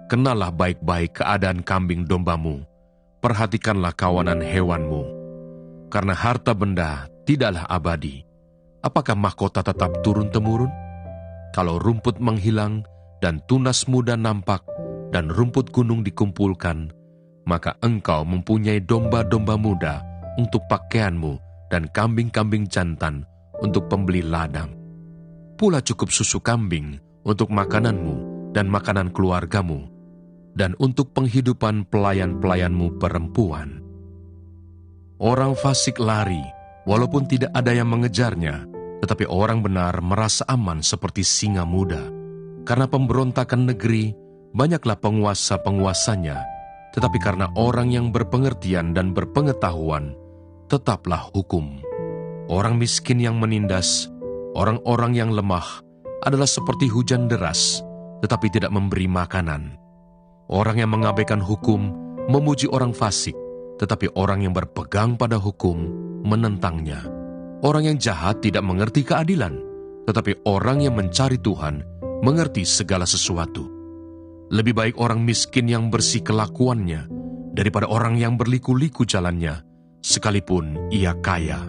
Kenallah baik-baik keadaan kambing dombamu, perhatikanlah kawanan hewanmu. Karena harta benda tidaklah abadi, apakah mahkota tetap turun-temurun? Kalau rumput menghilang dan tunas muda nampak dan rumput gunung dikumpulkan, maka engkau mempunyai domba-domba muda untuk pakaianmu dan kambing-kambing jantan untuk pembeli ladang. Pula cukup susu kambing untuk makananmu dan makanan keluargamu, dan untuk penghidupan pelayan-pelayanmu perempuan. Orang fasik lari, walaupun tidak ada yang mengejarnya, tetapi orang benar merasa aman seperti singa muda. Karena pemberontakan negeri, banyaklah penguasa-penguasanya, tetapi karena orang yang berpengertian dan berpengetahuan, tetaplah hukum. Orang miskin yang menindas, orang-orang yang lemah, adalah seperti hujan deras, tetapi tidak memberi makanan. Orang yang mengabaikan hukum memuji orang fasik, tetapi orang yang berpegang pada hukum menentangnya. Orang yang jahat tidak mengerti keadilan, tetapi orang yang mencari Tuhan mengerti segala sesuatu. Lebih baik orang miskin yang bersih kelakuannya daripada orang yang berliku-liku jalannya, sekalipun ia kaya.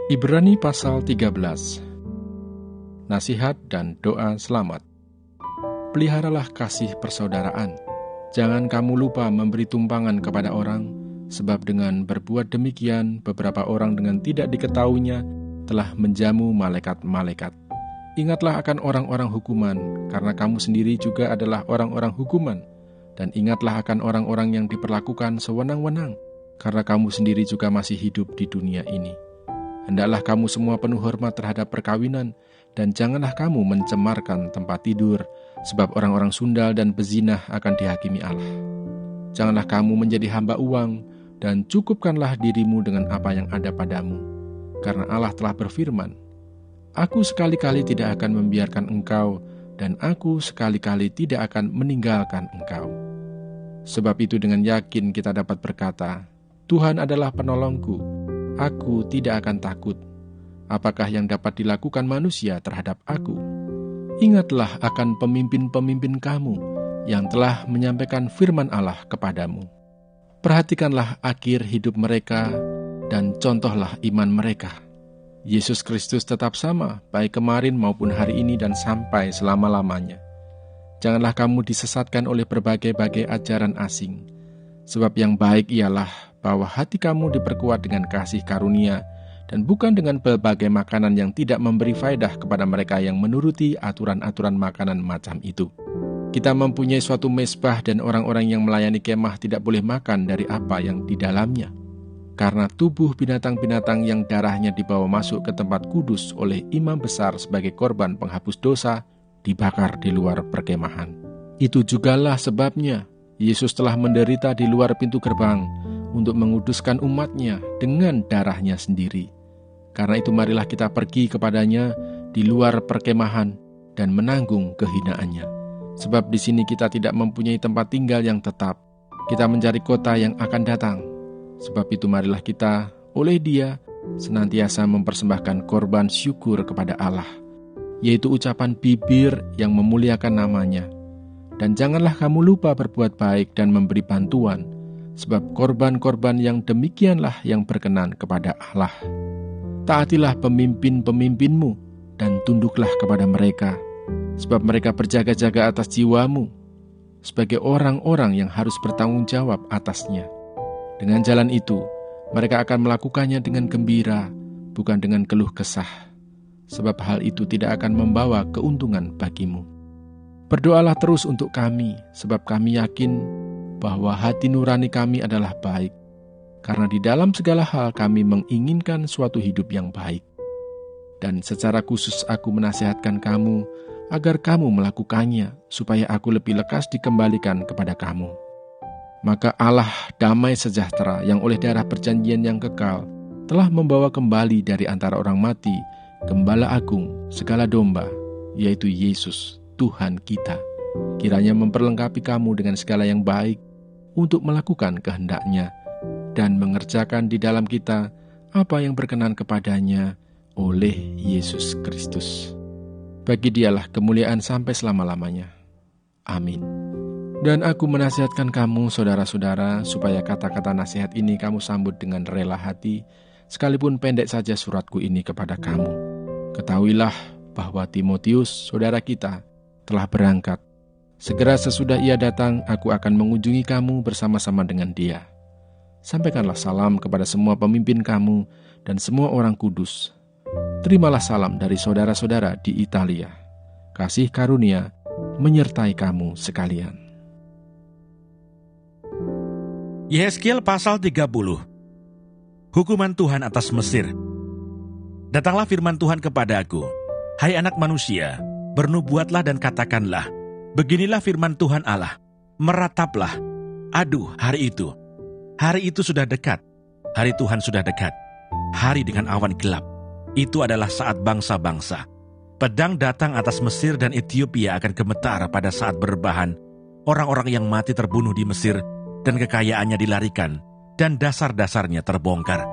Ibrani pasal 13. Nasihat dan doa selamat. Peliharalah kasih persaudaraan. Jangan kamu lupa memberi tumpangan kepada orang, sebab dengan berbuat demikian, beberapa orang dengan tidak diketahuinya telah menjamu malaikat-malaikat. Ingatlah akan orang-orang hukuman, karena kamu sendiri juga adalah orang-orang hukuman. Dan ingatlah akan orang-orang yang diperlakukan sewenang-wenang, karena kamu sendiri juga masih hidup di dunia ini. Hendaklah kamu semua penuh hormat terhadap perkawinan, dan janganlah kamu mencemarkan tempat tidur, sebab orang-orang sundal dan pezinah akan dihakimi Allah. Janganlah kamu menjadi hamba uang, dan cukupkanlah dirimu dengan apa yang ada padamu. Karena Allah telah berfirman, Aku sekali-kali tidak akan membiarkan engkau, dan aku sekali-kali tidak akan meninggalkan engkau. Sebab itu dengan yakin kita dapat berkata, Tuhan adalah penolongku, aku tidak akan takut. Apakah yang dapat dilakukan manusia terhadap aku? Ingatlah akan pemimpin-pemimpin kamu yang telah menyampaikan firman Allah kepadamu. Perhatikanlah akhir hidup mereka dan contohlah iman mereka. Yesus Kristus tetap sama, baik kemarin maupun hari ini dan sampai selama-lamanya. Janganlah kamu disesatkan oleh berbagai-bagai ajaran asing, sebab yang baik ialah bahwa hati kamu diperkuat dengan kasih karunia, dan bukan dengan berbagai makanan yang tidak memberi faedah kepada mereka yang menuruti aturan-aturan makanan macam itu. Kita mempunyai suatu mezbah dan orang-orang yang melayani kemah tidak boleh makan dari apa yang di dalamnya. Karena tubuh binatang-binatang yang darahnya dibawa masuk ke tempat kudus oleh imam besar sebagai korban penghapus dosa, dibakar di luar perkemahan. Itu jugalah sebabnya Yesus telah menderita di luar pintu gerbang untuk menguduskan umatnya dengan darahnya sendiri. Karena itu marilah kita pergi kepadanya di luar perkemahan dan menanggung kehinaannya. Sebab di sini kita tidak mempunyai tempat tinggal yang tetap. Kita mencari kota yang akan datang. Sebab itu marilah kita oleh Dia senantiasa mempersembahkan korban syukur kepada Allah, yaitu ucapan bibir yang memuliakan namanya. Dan janganlah kamu lupa berbuat baik dan memberi bantuan, sebab korban-korban yang demikianlah yang berkenan kepada Allah. Taatilah pemimpin-pemimpinmu dan tunduklah kepada mereka, sebab mereka berjaga-jaga atas jiwamu, sebagai orang-orang yang harus bertanggung jawab atasnya. Dengan jalan itu, mereka akan melakukannya dengan gembira, bukan dengan keluh kesah, sebab hal itu tidak akan membawa keuntungan bagimu. Berdoalah terus untuk kami, sebab kami yakin bahwa hati nurani kami adalah baik, karena di dalam segala hal kami menginginkan suatu hidup yang baik. Dan secara khusus aku menasihatkan kamu, agar kamu melakukannya, supaya aku lebih lekas dikembalikan kepada kamu. Maka Allah damai sejahtera yang oleh darah perjanjian yang kekal telah membawa kembali dari antara orang mati Gembala Agung segala domba, yaitu Yesus, Tuhan kita. Kiranya memperlengkapi kamu dengan segala yang baik untuk melakukan kehendak-Nya dan mengerjakan di dalam kita apa yang berkenan kepadanya oleh Yesus Kristus. Bagi Dialah kemuliaan sampai selama-lamanya. Amin. Dan aku menasihatkan kamu, saudara-saudara, supaya kata-kata nasihat ini kamu sambut dengan rela hati, sekalipun pendek saja suratku ini kepada kamu. Ketahuilah bahwa Timotius, saudara kita, telah berangkat. Segera sesudah ia datang, aku akan mengunjungi kamu bersama-sama dengan dia. Sampaikanlah salam kepada semua pemimpin kamu dan semua orang kudus. Terimalah salam dari saudara-saudara di Italia. Kasih karunia menyertai kamu sekalian. Yehezkiel pasal 30. Hukuman Tuhan atas Mesir. Datanglah firman Tuhan kepadaku, hai anak manusia, bernubuatlah dan katakanlah, beginilah firman Tuhan Allah, merataplah, aduh hari itu sudah dekat, hari Tuhan sudah dekat, hari dengan awan gelap, itu adalah saat bangsa-bangsa. Pedang datang atas Mesir dan Ethiopia akan gemetar pada saat berbahan, orang-orang yang mati terbunuh di Mesir, dan kekayaannya dilarikan, dan dasar-dasarnya terbongkar.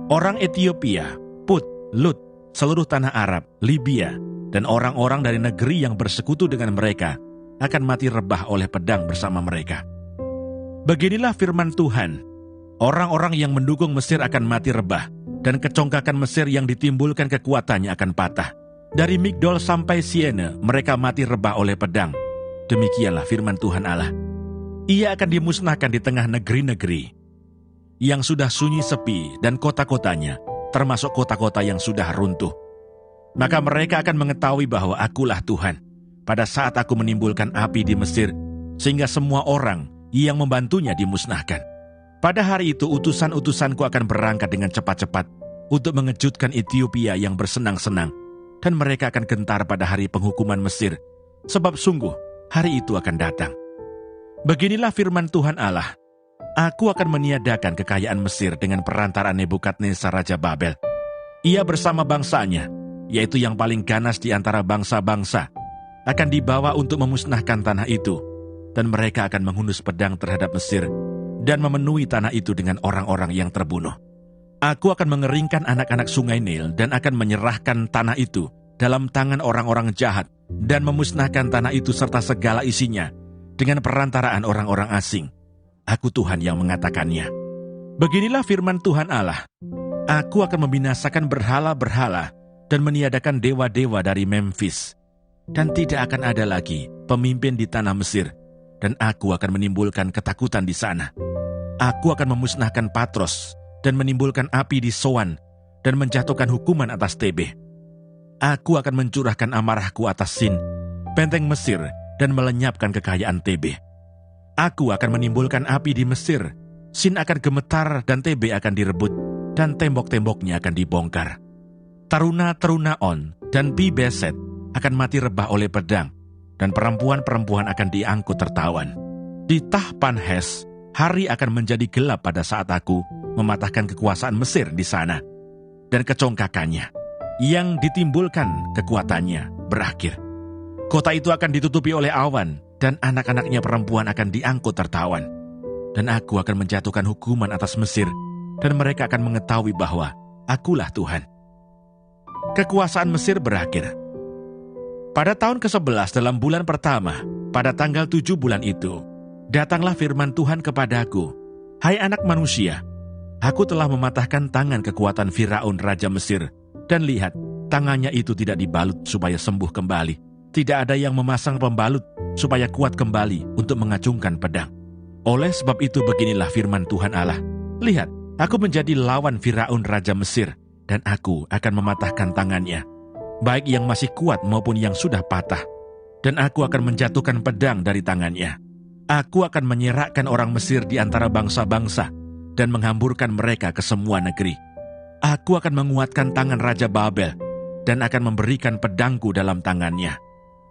Orang Ethiopia, Put, Lut, seluruh tanah Arab, Libya, dan orang-orang dari negeri yang bersekutu dengan mereka akan mati rebah oleh pedang bersama mereka. Beginilah firman Tuhan, orang-orang yang mendukung Mesir akan mati rebah, dan kecongkakan Mesir yang ditimbulkan kekuatannya akan patah. Dari Migdol sampai Siene, mereka mati rebah oleh pedang. Demikianlah firman Tuhan Allah. Ia akan dimusnahkan di tengah negeri-negeri yang sudah sunyi sepi dan kota-kotanya, termasuk kota-kota yang sudah runtuh. Maka mereka akan mengetahui bahwa akulah Tuhan, pada saat aku menimbulkan api di Mesir, sehingga semua orang yang membantunya dimusnahkan. Pada hari itu utusan-utusanku akan berangkat dengan cepat-cepat untuk mengejutkan Ethiopia yang bersenang-senang, dan mereka akan gentar pada hari penghukuman Mesir, sebab sungguh hari itu akan datang. Beginilah firman Tuhan Allah, aku akan meniadakan kekayaan Mesir dengan perantaraan Nebukadnezar Raja Babel. Ia bersama bangsanya, yaitu yang paling ganas di antara bangsa-bangsa, akan dibawa untuk memusnahkan tanah itu, dan mereka akan menghunus pedang terhadap Mesir, dan memenuhi tanah itu dengan orang-orang yang terbunuh. Aku akan mengeringkan anak-anak sungai Nil, dan akan menyerahkan tanah itu dalam tangan orang-orang jahat, dan memusnahkan tanah itu serta segala isinya, dengan perantaraan orang-orang asing. Aku Tuhan yang mengatakannya. Beginilah firman Tuhan Allah, aku akan membinasakan berhala-berhala dan meniadakan dewa-dewa dari Memphis. Dan tidak akan ada lagi pemimpin di tanah Mesir, dan aku akan menimbulkan ketakutan di sana. Aku akan memusnahkan Patros dan menimbulkan api di Soan dan menjatuhkan hukuman atas Tebe. Aku akan mencurahkan amarahku atas Sin, benteng Mesir, dan melenyapkan kekayaan Tebe. Aku akan menimbulkan api di Mesir, Sin akan gemetar dan Tebe akan direbut, dan tembok-temboknya akan dibongkar. Taruna-taruna On dan Pi-Beset akan mati rebah oleh pedang, dan perempuan-perempuan akan diangkut tertawan. Di Tahpanhes, hari akan menjadi gelap pada saat aku mematahkan kekuasaan Mesir di sana, dan kecongkakannya, yang ditimbulkan kekuatannya, berakhir. Kota itu akan ditutupi oleh awan, dan anak-anaknya perempuan akan diangkut tertawan. Dan aku akan menjatuhkan hukuman atas Mesir, dan mereka akan mengetahui bahwa akulah Tuhan. Kekuasaan Mesir berakhir. Pada tahun ke-11 dalam bulan pertama, pada tanggal 7 bulan itu, datanglah firman Tuhan kepadaku, hai anak manusia, aku telah mematahkan tangan kekuatan Firaun Raja Mesir, dan lihat, tangannya itu tidak dibalut supaya sembuh kembali. Tidak ada yang memasang pembalut supaya kuat kembali untuk mengacungkan pedang. Oleh sebab itu beginilah firman Tuhan Allah. Lihat, aku menjadi lawan Firaun Raja Mesir, dan aku akan mematahkan tangannya, baik yang masih kuat maupun yang sudah patah. Dan aku akan menjatuhkan pedang dari tangannya. Aku akan menyerahkan orang Mesir di antara bangsa-bangsa, dan menghamburkan mereka ke semua negeri. Aku akan menguatkan tangan Raja Babel, dan akan memberikan pedangku dalam tangannya.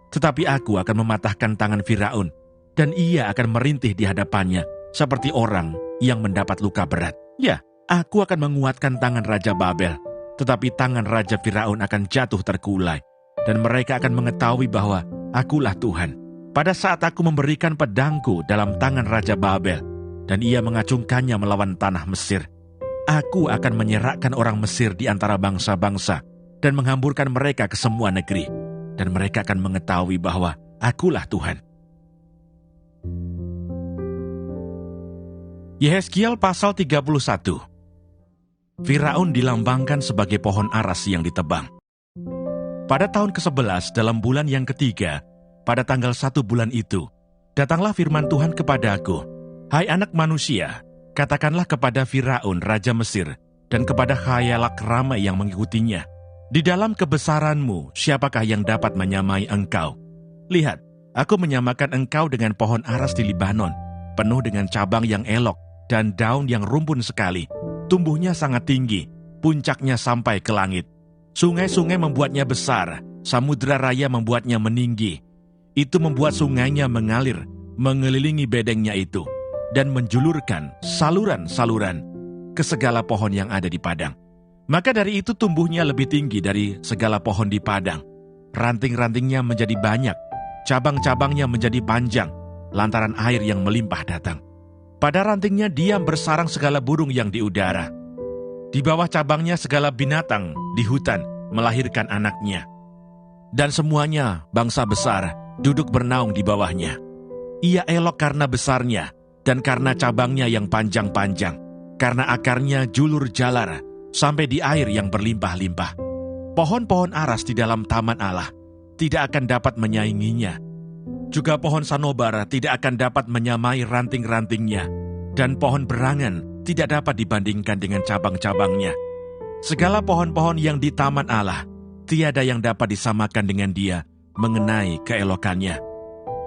Tetapi aku akan mematahkan tangan Firaun, dan ia akan merintih di hadapannya, seperti orang yang mendapat luka berat. Ya, aku akan menguatkan tangan Raja Babel, tetapi tangan Raja Firaun akan jatuh terkulai, dan mereka akan mengetahui bahwa akulah Tuhan. Pada saat aku memberikan pedangku dalam tangan Raja Babel, dan ia mengacungkannya melawan tanah Mesir, aku akan menyerahkan orang Mesir di antara bangsa-bangsa, dan menghamburkan mereka ke semua negeri. dan mereka akan mengetahui bahwa Akulah Tuhan. Yehezkiel pasal 31. Firaun dilambangkan sebagai pohon aras yang ditebang. Pada tahun ke-11 dalam bulan yang ketiga, pada tanggal 1 bulan itu, datanglah firman Tuhan kepadaku, "Hai anak manusia, katakanlah kepada Firaun raja Mesir dan kepada khayalak ramai yang mengikutinya, di dalam kebesaranmu siapakah yang dapat menyamai engkau? Lihat, aku menyamakan engkau dengan pohon aras di Libanon, penuh dengan cabang yang elok dan daun yang rumpun sekali. Tumbuhnya sangat tinggi, puncaknya sampai ke langit. Sungai-sungai membuatnya besar, samudra raya membuatnya meninggi. Itu membuat sungainya mengalir, mengelilingi bedengnya itu, dan menjulurkan saluran-saluran ke segala pohon yang ada di padang. Maka dari itu tumbuhnya lebih tinggi dari segala pohon di padang. Ranting-rantingnya menjadi banyak, cabang-cabangnya menjadi panjang, lantaran air yang melimpah datang. Pada rantingnya diam bersarang segala burung yang di udara. Di bawah cabangnya segala binatang di hutan melahirkan anaknya. Dan semuanya bangsa besar duduk bernaung di bawahnya. Ia elok karena besarnya dan karena cabangnya yang panjang-panjang, karena akarnya julur jalar sampai di air yang berlimpah-limpah. Pohon-pohon aras di dalam taman Allah tidak akan dapat menyainginya. Juga pohon sanobar tidak akan dapat menyamai ranting-rantingnya, dan pohon berangan tidak dapat dibandingkan dengan cabang-cabangnya. Segala pohon-pohon yang di taman Allah, tiada yang dapat disamakan dengan dia mengenai keelokannya.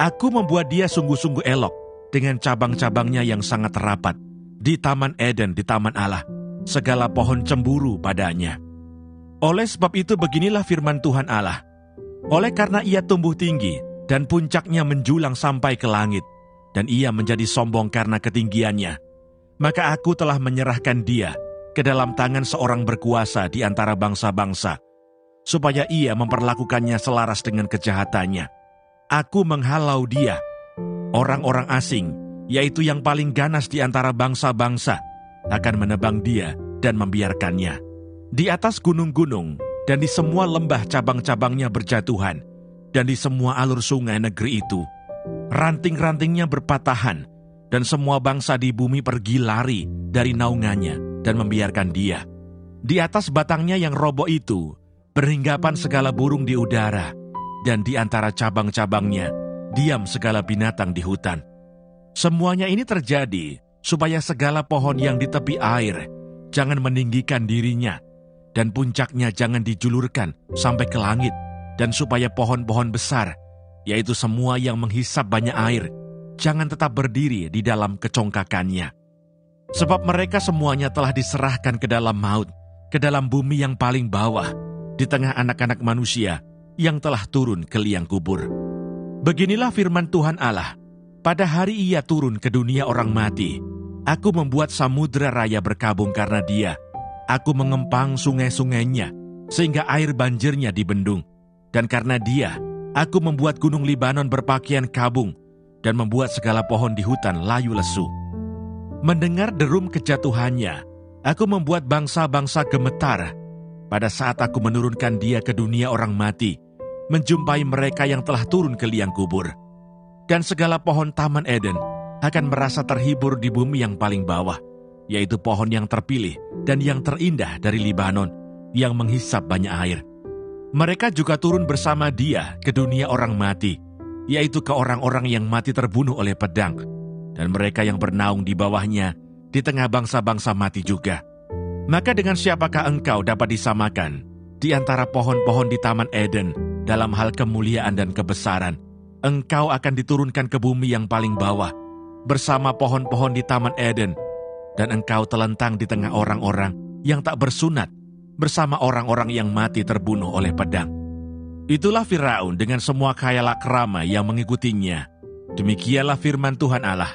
Aku membuat dia sungguh-sungguh elok dengan cabang-cabangnya yang sangat rapat. Di Taman Eden, di Taman Allah, segala pohon cemburu padanya. Oleh sebab itu beginilah firman Tuhan Allah. Oleh karena ia tumbuh tinggi, dan puncaknya menjulang sampai ke langit, dan ia menjadi sombong karena ketinggiannya, maka aku telah menyerahkan dia ke dalam tangan seorang berkuasa di antara bangsa-bangsa, supaya ia memperlakukannya selaras dengan kejahatannya. Aku menghalau dia, orang-orang asing, yaitu yang paling ganas di antara bangsa-bangsa, akan menebang dia dan membiarkannya. Di atas gunung-gunung dan di semua lembah cabang-cabangnya berjatuhan, dan di semua alur sungai negeri itu, ranting-rantingnya berpatahan, dan semua bangsa di bumi pergi lari dari naungannya dan membiarkan dia. Di atas batangnya yang roboh itu, berhinggapan segala burung di udara, dan di antara cabang-cabangnya, diam segala binatang di hutan. Semuanya ini terjadi supaya segala pohon yang di tepi air jangan meninggikan dirinya, dan puncaknya jangan dijulurkan sampai ke langit, dan supaya pohon-pohon besar, yaitu semua yang menghisap banyak air, jangan tetap berdiri di dalam kecongkakannya. Sebab mereka semuanya telah diserahkan ke dalam maut, ke dalam bumi yang paling bawah, di tengah anak-anak manusia yang telah turun ke liang kubur. Beginilah firman Tuhan Allah, pada hari ia turun ke dunia orang mati, aku membuat samudra raya berkabung karena dia. Aku mengempang sungai-sungainya, sehingga air banjirnya dibendung. Dan karena dia, aku membuat gunung Libanon berpakaian kabung, dan membuat segala pohon di hutan layu lesu. Mendengar derum kejatuhannya, aku membuat bangsa-bangsa gemetar. Pada saat aku menurunkan dia ke dunia orang mati, menjumpai mereka yang telah turun ke liang kubur. Dan segala pohon Taman Eden akan merasa terhibur di bumi yang paling bawah, yaitu pohon yang terpilih dan yang terindah dari Libanon, yang menghisap banyak air. Mereka juga turun bersama dia ke dunia orang mati, yaitu ke orang-orang yang mati terbunuh oleh pedang, dan mereka yang bernaung di bawahnya di tengah bangsa-bangsa mati juga. Maka dengan siapakah engkau dapat disamakan di antara pohon-pohon di Taman Eden dalam hal kemuliaan dan kebesaran? Engkau akan diturunkan ke bumi yang paling bawah, bersama pohon-pohon di Taman Eden, dan engkau telentang di tengah orang-orang yang tak bersunat, bersama orang-orang yang mati terbunuh oleh pedang. Itulah Firaun dengan semua khayalak ramai yang mengikutinya. Demikianlah firman Tuhan Allah.